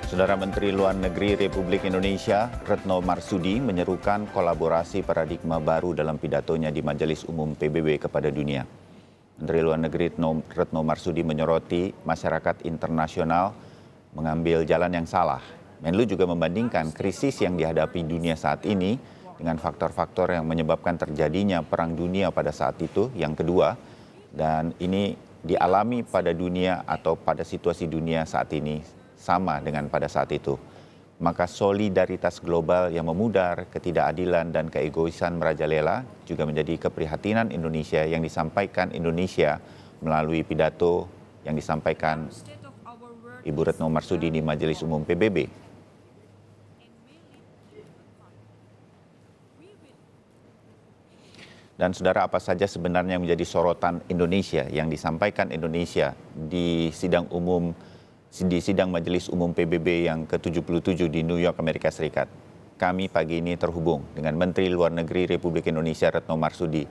Saudara Menteri Luar Negeri Republik Indonesia, Retno Marsudi, menyerukan kolaborasi paradigma baru dalam pidatonya di Majelis Umum PBB kepada dunia. Menteri Luar Negeri Retno Marsudi menyoroti masyarakat internasional mengambil jalan yang salah. Menlu juga membandingkan krisis yang dihadapi dunia saat ini dengan faktor-faktor yang menyebabkan terjadinya perang dunia pada saat itu, yang kedua, dan ini dialami pada dunia atau pada situasi dunia saat ini sama dengan pada saat itu. Maka solidaritas global yang memudar, ketidakadilan dan keegoisan merajalela juga menjadi keprihatinan Indonesia yang disampaikan Indonesia melalui pidato yang disampaikan Ibu Retno Marsudi di Majelis Umum PBB. Dan saudara, apa saja sebenarnya yang menjadi sorotan Indonesia yang disampaikan Indonesia di sidang Majelis Umum PBB yang ke-77 di New York, Amerika Serikat. Kami pagi ini terhubung dengan Menteri Luar Negeri Republik Indonesia Retno Marsudi.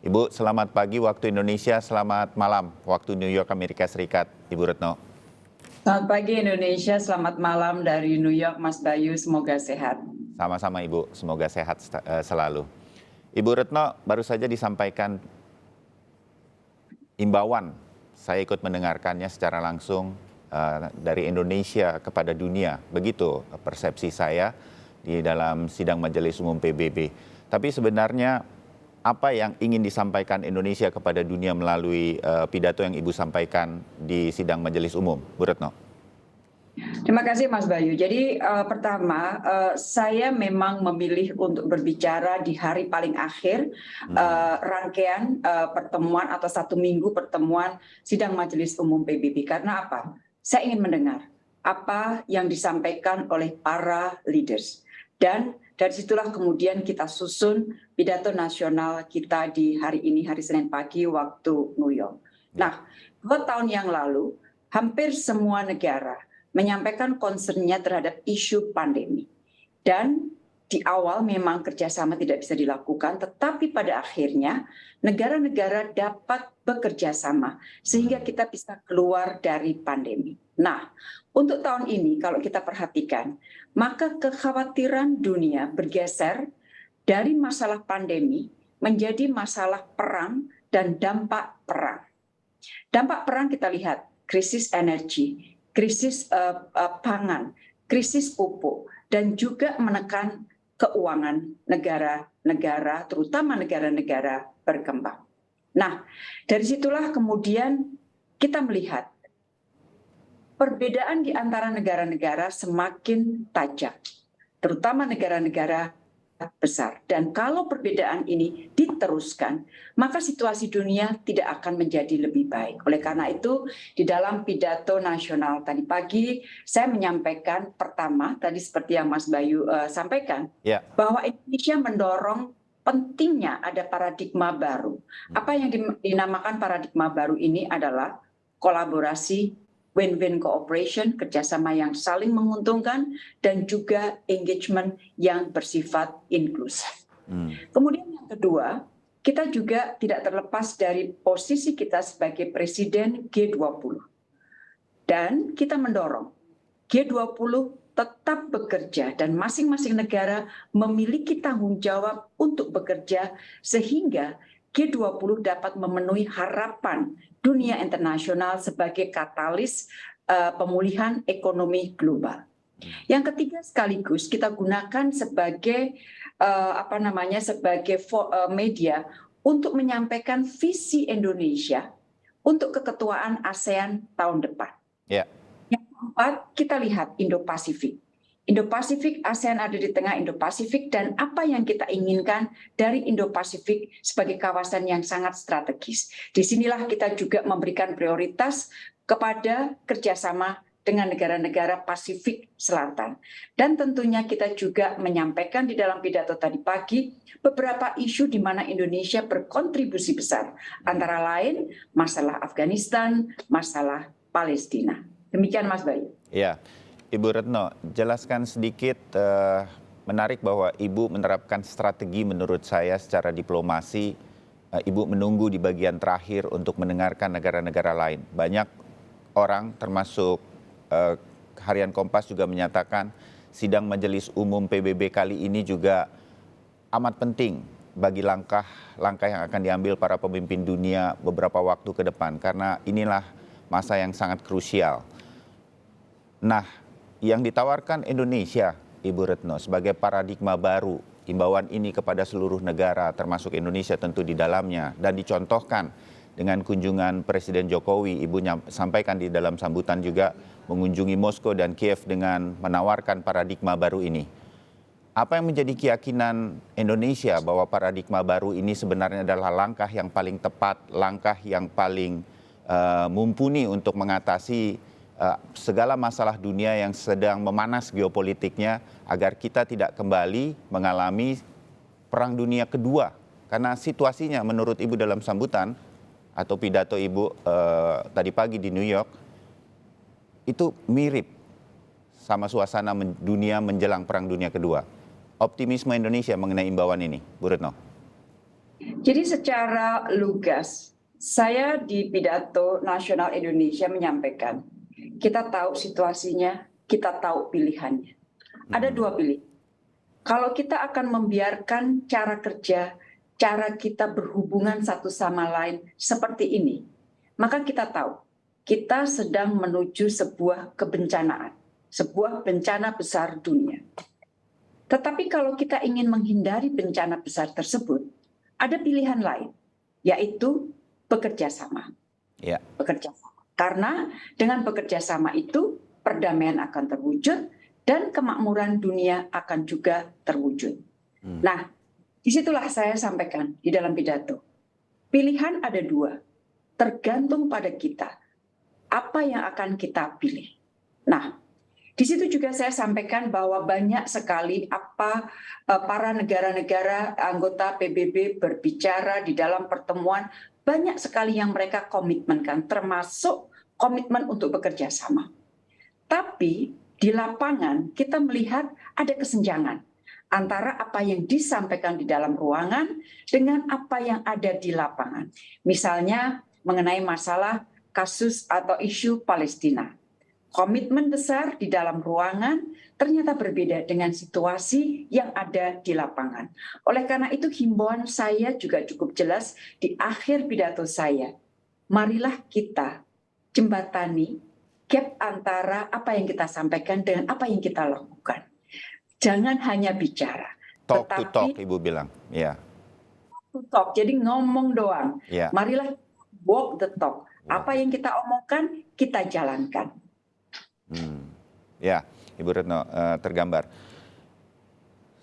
Ibu, selamat pagi waktu Indonesia, selamat malam waktu New York, Amerika Serikat. Ibu Retno. Selamat pagi Indonesia, selamat malam dari New York, Mas Bayu, semoga sehat. Sama-sama Ibu, semoga sehat selalu. Ibu Retno, baru saja disampaikan imbauan, saya ikut mendengarkannya secara langsung dari Indonesia kepada dunia. Begitu persepsi saya di dalam sidang Majelis Umum PBB. Tapi sebenarnya apa yang ingin disampaikan Indonesia kepada dunia melalui pidato yang Ibu sampaikan di sidang Majelis Umum, Bu Retno? Terima kasih Mas Bayu. Jadi pertama, saya memang memilih untuk berbicara di hari paling akhir rangkaian pertemuan atau 1 minggu pertemuan sidang Majelis Umum PBB. Karena apa? Saya ingin mendengar apa yang disampaikan oleh para leaders. Dan dari situlah kemudian kita susun pidato nasional kita di hari ini, hari Senin pagi waktu New York. Nah, 2 tahun yang lalu, hampir semua negara menyampaikan concern-nya terhadap isu pandemi. Dan di awal memang kerjasama tidak bisa dilakukan, tetapi pada akhirnya negara-negara dapat bekerja sama sehingga kita bisa keluar dari pandemi. Nah, untuk tahun ini kalau kita perhatikan, maka kekhawatiran dunia bergeser dari masalah pandemi menjadi masalah perang dan dampak perang. Dampak perang kita lihat, krisis energi, krisis pangan, krisis pupuk, dan juga menekan keuangan negara-negara, terutama negara-negara berkembang. Nah, dari situlah kemudian kita melihat perbedaan di antara negara-negara semakin tajam, terutama negara-negara besar. Dan kalau perbedaan ini diteruskan, maka situasi dunia tidak akan menjadi lebih baik. Oleh karena itu, di dalam pidato nasional tadi pagi, saya menyampaikan pertama, tadi seperti yang Mas Bayu sampaikan, bahwa Indonesia mendorong pentingnya ada paradigma baru. Apa yang dinamakan paradigma baru ini adalah kolaborasi, win-win cooperation, kerjasama yang saling menguntungkan, dan juga engagement yang bersifat inklusif. Kemudian yang kedua, kita juga tidak terlepas dari posisi kita sebagai Presiden G20. Dan kita mendorong G20 tetap bekerja dan masing-masing negara memiliki tanggung jawab untuk bekerja sehingga G20 dapat memenuhi harapan dunia internasional sebagai katalis pemulihan ekonomi global. Yang ketiga sekaligus kita gunakan sebagai media untuk menyampaikan visi Indonesia untuk keketuaan ASEAN tahun depan. Yang keempat, kita lihat Indo-Pasifik. Indo-Pasifik, ASEAN ada di tengah Indo-Pasifik, dan apa yang kita inginkan dari Indo-Pasifik sebagai kawasan yang sangat strategis. Disinilah kita juga memberikan prioritas kepada kerjasama dengan negara-negara Pasifik Selatan. Dan tentunya kita juga menyampaikan di dalam pidato tadi pagi beberapa isu di mana Indonesia berkontribusi besar. Antara lain masalah Afghanistan, masalah Palestina. Demikian Mas Bayu. Iya. Ibu Retno, jelaskan sedikit, menarik bahwa Ibu menerapkan strategi menurut saya secara diplomasi. Ibu menunggu di bagian terakhir untuk mendengarkan negara-negara lain. Banyak orang termasuk harian Kompas juga menyatakan sidang Majelis Umum PBB kali ini juga amat penting bagi langkah-langkah yang akan diambil para pemimpin dunia beberapa waktu ke depan, karena inilah masa yang sangat krusial. Nah, yang ditawarkan Indonesia, Ibu Retno, sebagai paradigma baru, imbauan ini kepada seluruh negara, termasuk Indonesia tentu di dalamnya, dan dicontohkan dengan kunjungan Presiden Jokowi. Ibu sampaikan di dalam sambutan juga mengunjungi Moskow dan Kiev dengan menawarkan paradigma baru ini. Apa yang menjadi keyakinan Indonesia bahwa paradigma baru ini sebenarnya adalah langkah yang paling tepat, langkah yang paling mumpuni untuk mengatasi segala masalah dunia yang sedang memanas geopolitiknya, agar kita tidak kembali mengalami perang dunia kedua. Karena situasinya menurut Ibu dalam sambutan atau pidato Ibu tadi pagi di New York, itu mirip sama suasana dunia menjelang perang dunia kedua. Optimisme Indonesia mengenai imbauan ini, Bu Retno. Jadi secara lugas, saya di pidato nasional Indonesia menyampaikan, kita tahu situasinya, kita tahu pilihannya. Ada dua pilihan. Kalau kita akan membiarkan cara kerja, cara kita berhubungan satu sama lain seperti ini, maka kita tahu kita sedang menuju sebuah kebencanaan, sebuah bencana besar dunia. Tetapi kalau kita ingin menghindari bencana besar tersebut, ada pilihan lain, yaitu bekerja sama. Ya. Bekerja sama. Karena dengan bekerja sama itu, perdamaian akan terwujud dan kemakmuran dunia akan juga terwujud. Nah, disitulah saya sampaikan di dalam pidato. Pilihan ada dua, tergantung pada kita. Apa yang akan kita pilih? Nah, di situ juga saya sampaikan bahwa banyak sekali para negara-negara anggota PBB berbicara di dalam pertemuan, banyak sekali yang mereka komitmenkan, termasuk komitmen untuk bekerja sama. Tapi di lapangan kita melihat ada kesenjangan antara apa yang disampaikan di dalam ruangan dengan apa yang ada di lapangan. Misalnya mengenai masalah kasus atau isu Palestina. Komitmen besar di dalam ruangan ternyata berbeda dengan situasi yang ada di lapangan. Oleh karena itu himbauan saya juga cukup jelas di akhir pidato saya. Marilah kita jembatani gap antara apa yang kita sampaikan dengan apa yang kita lakukan. Jangan hanya bicara. Talk to talk, Ibu bilang. Ya. To talk, jadi ngomong doang. Ya. Marilah walk the talk. Apa yang kita omongkan, kita jalankan. Ya, Ibu Retno, tergambar.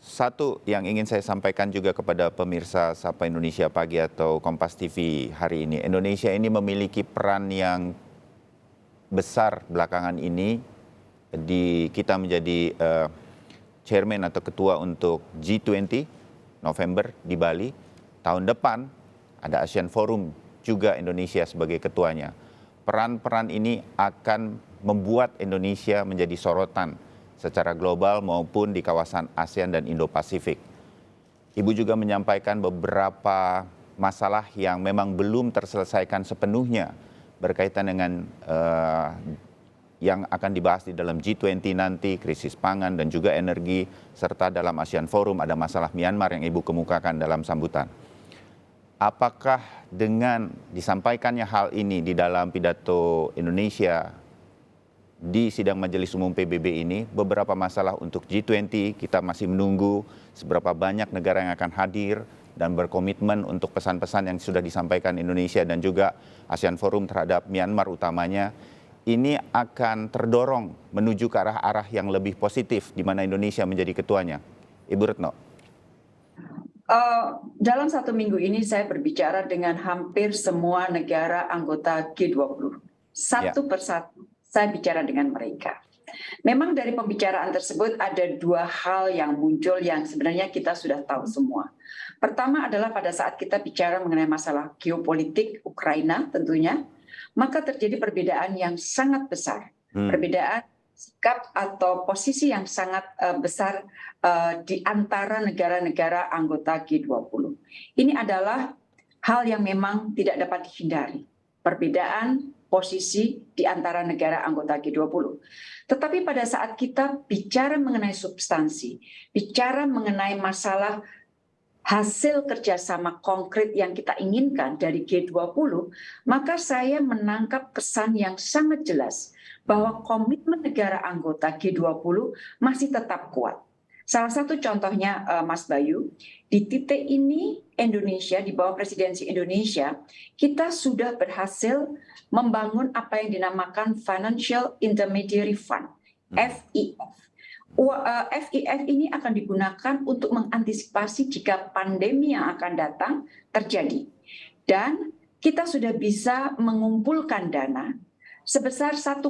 Satu yang ingin saya sampaikan juga kepada pemirsa Sapa Indonesia Pagi atau Kompas TV hari ini. Indonesia ini memiliki peran yang besar belakangan ini. Kita menjadi chairman atau ketua untuk G20 November di Bali. Tahun depan ada ASEAN Forum juga Indonesia sebagai ketuanya. Peran-peran ini akan membuat Indonesia menjadi sorotan secara global maupun di kawasan ASEAN dan Indo-Pasifik. Ibu juga menyampaikan beberapa masalah yang memang belum terselesaikan sepenuhnya berkaitan dengan yang akan dibahas di dalam G20 nanti, krisis pangan dan juga energi, serta dalam ASEAN Forum ada masalah Myanmar yang Ibu kemukakan dalam sambutan. Apakah dengan disampaikannya hal ini di dalam pidato Indonesia di sidang Majelis Umum PBB ini, beberapa masalah untuk G20, kita masih menunggu seberapa banyak negara yang akan hadir dan berkomitmen untuk pesan-pesan yang sudah disampaikan Indonesia dan juga ASEAN Forum terhadap Myanmar utamanya, ini akan terdorong menuju ke arah-arah yang lebih positif di mana Indonesia menjadi ketuanya. Ibu Retno. Dalam 1 minggu ini saya berbicara dengan hampir semua negara anggota G20. Satu persatu saya bicara dengan mereka. Memang dari pembicaraan tersebut ada 2 hal yang muncul yang sebenarnya kita sudah tahu semua. Pertama adalah pada saat kita bicara mengenai masalah geopolitik Ukraina tentunya, maka terjadi perbedaan yang sangat besar. Perbedaan sikap atau posisi yang sangat besar di antara negara-negara anggota G20. Ini adalah hal yang memang tidak dapat dihindari. Perbedaan posisi di antara negara anggota G20. Tetapi pada saat kita bicara mengenai substansi, bicara mengenai masalah hasil kerjasama konkret yang kita inginkan dari G20, maka saya menangkap kesan yang sangat jelas bahwa komitmen negara anggota G20 masih tetap kuat. Salah satu contohnya, Mas Bayu, di titik ini Indonesia, di bawah presidensi Indonesia, kita sudah berhasil membangun apa yang dinamakan Financial Intermediary Fund, FIF. FIF ini akan digunakan untuk mengantisipasi jika pandemi yang akan datang terjadi. Dan kita sudah bisa mengumpulkan dana sebesar 1,4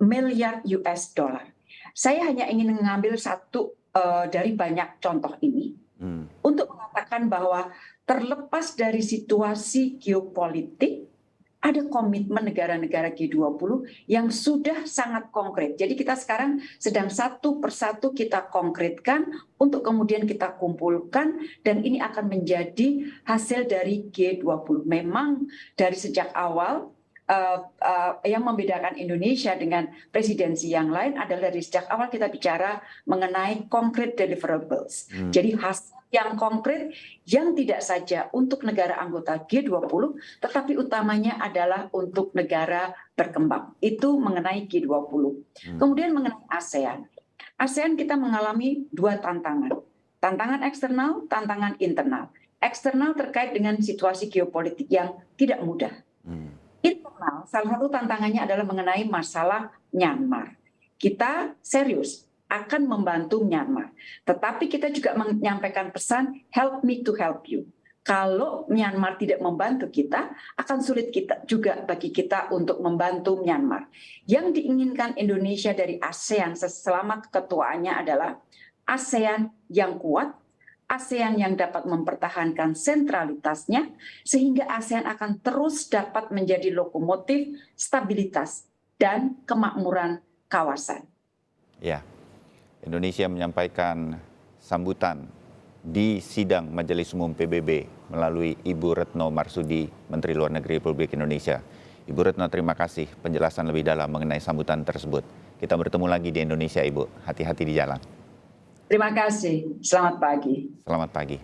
miliar US dollar. Saya hanya ingin mengambil satu dari banyak contoh ini untuk mengatakan bahwa terlepas dari situasi geopolitik, ada komitmen negara-negara G20 yang sudah sangat konkret. Jadi kita sekarang sedang satu persatu kita konkretkan untuk kemudian kita kumpulkan, dan ini akan menjadi hasil dari G20. Memang dari sejak awal yang membedakan Indonesia dengan presidensi yang lain adalah dari sejak awal kita bicara mengenai concrete deliverables. Jadi hasil yang konkret yang tidak saja untuk negara anggota G20, tetapi utamanya adalah untuk negara berkembang. Itu mengenai G20. Kemudian mengenai ASEAN. ASEAN kita mengalami dua tantangan. Tantangan eksternal, tantangan internal. Eksternal terkait dengan situasi geopolitik yang tidak mudah. Internal, salah satu tantangannya adalah mengenai masalah Myanmar. Kita serius akan membantu Myanmar. Tetapi kita juga menyampaikan pesan, help me to help you. Kalau Myanmar tidak membantu kita, akan sulit kita juga bagi kita untuk membantu Myanmar. Yang diinginkan Indonesia dari ASEAN selama keketuaannya adalah ASEAN yang kuat, ASEAN yang dapat mempertahankan sentralitasnya, sehingga ASEAN akan terus dapat menjadi lokomotif stabilitas dan kemakmuran kawasan. Ya, Indonesia menyampaikan sambutan di sidang Majelis Umum PBB melalui Ibu Retno Marsudi, Menteri Luar Negeri Republik Indonesia. Ibu Retno, terima kasih penjelasan lebih dalam mengenai sambutan tersebut. Kita bertemu lagi di Indonesia, Ibu. Hati-hati di jalan. Terima kasih. Selamat pagi. Selamat pagi.